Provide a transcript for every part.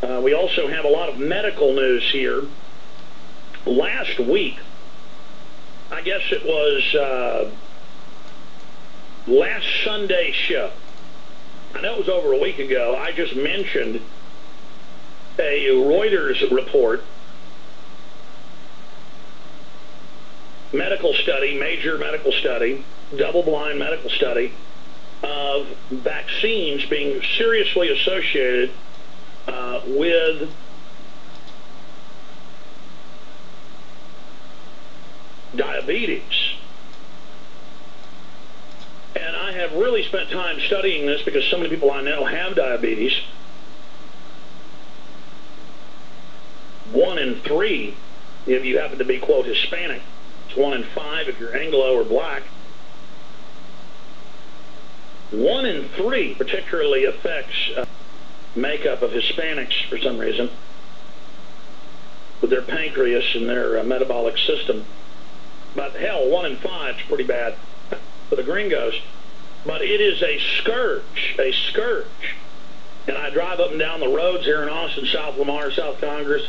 We also have a lot of medical news here. Last week, I guess it was last Sunday's show. I know it was over a week ago. I just mentioned a Reuters report, medical study, major medical study, double-blind medical study of vaccines being seriously associated with diabetes. And I have really spent time studying this because so many people I know have diabetes. 1 in 3 if you happen to be, quote, Hispanic. It's 1 in 5 if you're Anglo or black. 1 in 3 particularly affects makeup of Hispanics for some reason with their pancreas and their metabolic system. But hell, 1 in 5 is pretty bad for the gringos. But it is a scourge, a scourge. And I drive up and down the roads here in Austin, South Lamar, South Congress.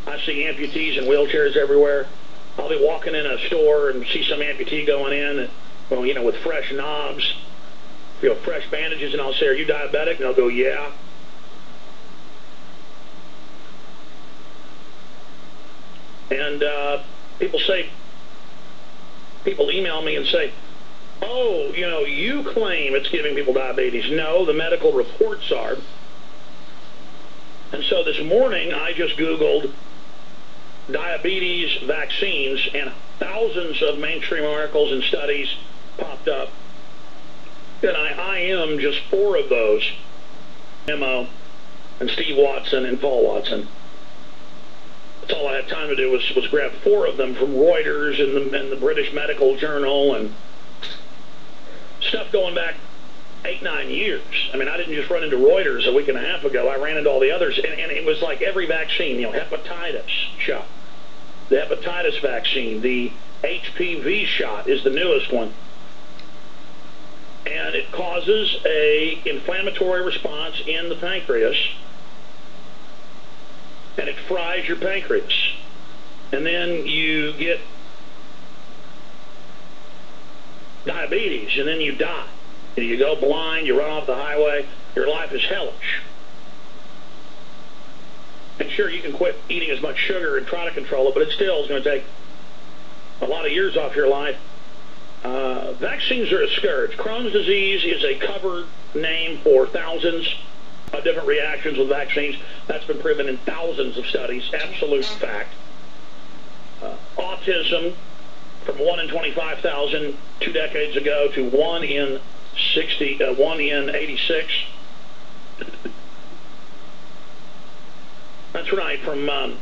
I see amputees in wheelchairs everywhere. I'll be walking in a store and see some amputee going in, well, you know, with fresh knobs, you know, fresh bandages, and I'll say, "Are you diabetic?" And they'll go, "Yeah." And people email me and say, "Oh, you know, you claim it's giving people diabetes." No, the medical reports are. And so this morning, I just Googled diabetes vaccines, and thousands of mainstream articles and studies popped up. And I am just 4 of those. Memo and Steve Watson and Paul Watson. That's all I had time to do was grab 4 of them from Reuters and the British Medical Journal and stuff going back 8-9 years. I mean, I didn't just run into Reuters a week and a half ago. I ran into all the others, and it was like every vaccine, you know, hepatitis shot, the hepatitis vaccine, the HPV shot is the newest one. And it causes a inflammatory response in the pancreas, and it fries your pancreas. And then you get diabetes, and then you die. You go blind, you run off the highway, your life is hellish. And sure, you can quit eating as much sugar and try to control it, but it still is going to take a lot of years off your life. Vaccines are a scourge. Crohn's disease is a covered name for thousands of different reactions with vaccines. That's been proven in thousands of studies, absolute fact. Autism, from 1 in 25,000 2 decades ago to 1 in 86. That's right, from 1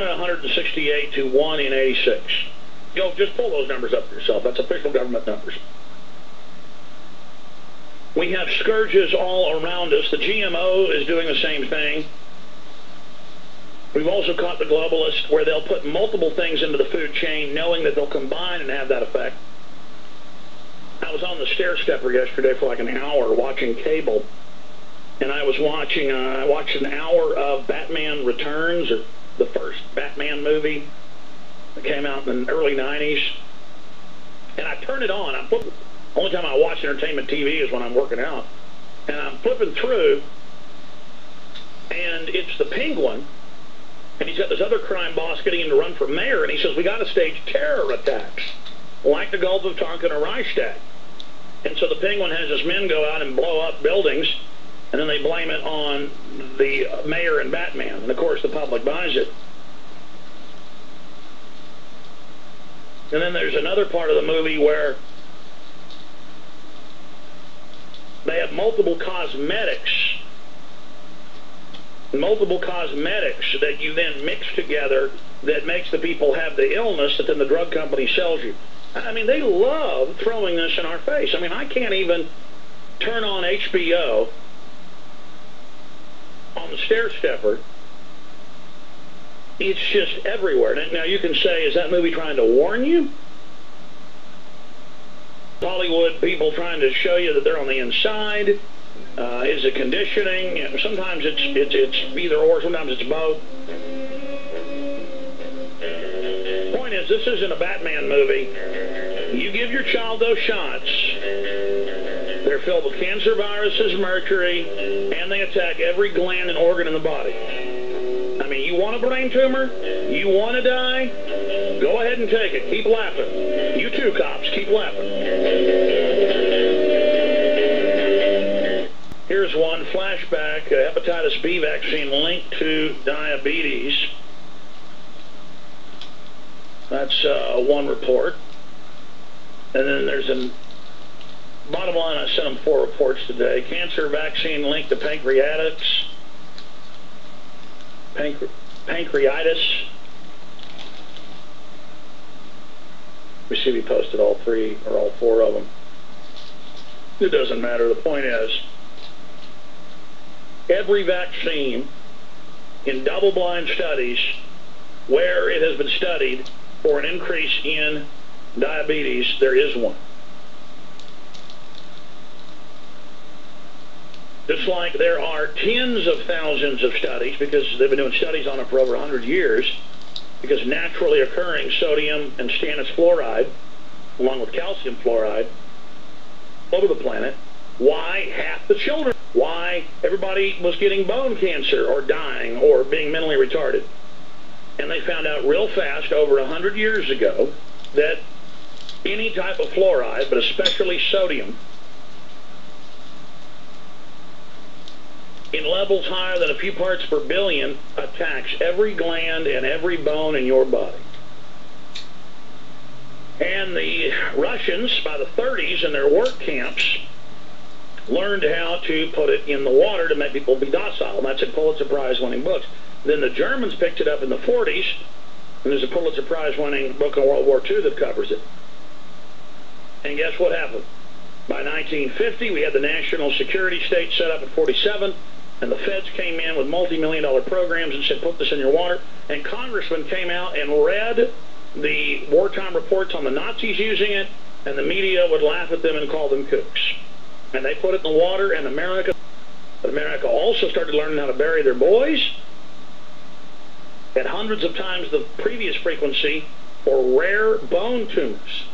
in 168 to 1 in 86. Yo, just pull those numbers up for yourself. That's official government numbers. We have scourges all around us. The GMO is doing the same thing. We've also caught the globalists where they'll put multiple things into the food chain knowing that they'll combine and have that effect. I was on the stair stepper yesterday for like an hour watching cable, and I was watching, I watched an hour of Batman Returns, or the first Batman movie that came out in the early 90s, and I turned it on. Only time I watch entertainment TV is when I'm working out, and I'm flipping through, and it's the Penguin, and he's got this other crime boss getting him to run for mayor, and he says, "We got to stage terror attacks, like the Gulf of Tonkin or Reichstag." And so the Penguin has his men go out and blow up buildings, and then they blame it on the mayor and Batman. And, of course, the public buys it. And then there's another part of the movie where they have multiple cosmetics that you then mix together that makes the people have the illness that then the drug company sells you. I mean, they love throwing this in our face. I mean, I can't even turn on HBO on the stair stepper. It's just everywhere. Now, you can say, is that movie trying to warn you? Hollywood people trying to show you that they're on the inside. Is it conditioning? You know, sometimes it's either or, sometimes it's both. Point is, this isn't a Batman movie. You give your child those shots, they're filled with cancer viruses, mercury, and they attack every gland and organ in the body. I mean, you want a brain tumor? You want to die? Go ahead and take it. Keep laughing. You too, cops. Keep laughing. Here's one flashback, hepatitis B vaccine linked to diabetes. That's one report. And then there's a bottom line, I sent them 4 reports today. Cancer vaccine linked to pancreatitis. We see we posted all 3 or all 4 of them. It doesn't matter. The point is, every vaccine in double-blind studies where it has been studied for an increase in diabetes, there is one. Just like there are tens of thousands of studies, because they've been doing studies on it for over 100 years, because naturally occurring sodium and stannous fluoride, along with calcium fluoride, over the planet, why half the children, why everybody was getting bone cancer or dying or being mentally retarded. And they found out real fast over 100 years ago that any type of fluoride, but especially sodium, in levels higher than a few parts per billion, attacks every gland and every bone in your body. And the Russians, by the 30s, in their work camps, learned how to put it in the water to make people be docile. And that's in Pulitzer Prize-winning books. Then the Germans picked it up in the 40s, and there's a Pulitzer Prize-winning book in World War II that covers it. And guess what happened? By 1950, we had the national security state set up at 47, and the feds came in with multi-million-dollar programs and said, put this in your water. And congressmen came out and read the wartime reports on the Nazis using it, and the media would laugh at them and call them kooks. And they put it in the water, and America also started learning how to bury their boys at hundreds of times the previous frequency for rare bone tumors,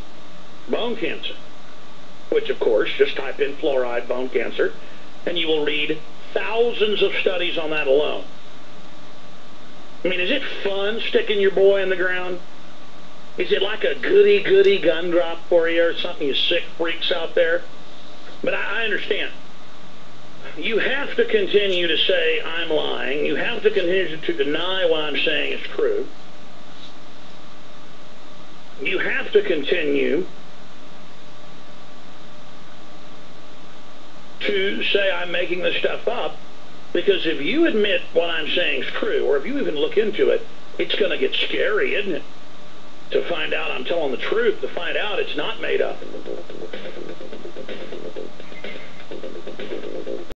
bone cancer, which, of course, just type in fluoride bone cancer, and you will read thousands of studies on that alone. I mean, is it fun sticking your boy in the ground? Is it like a goody-goody gun drop for you or something, you sick freaks out there? But I understand. You have to continue to say, I'm lying. You have to continue to deny what I'm saying is true. You have to continue to say I'm making this stuff up, because if you admit what I'm saying is true, or if you even look into it, it's going to get scary, isn't it? To find out I'm telling the truth, to find out it's not made up.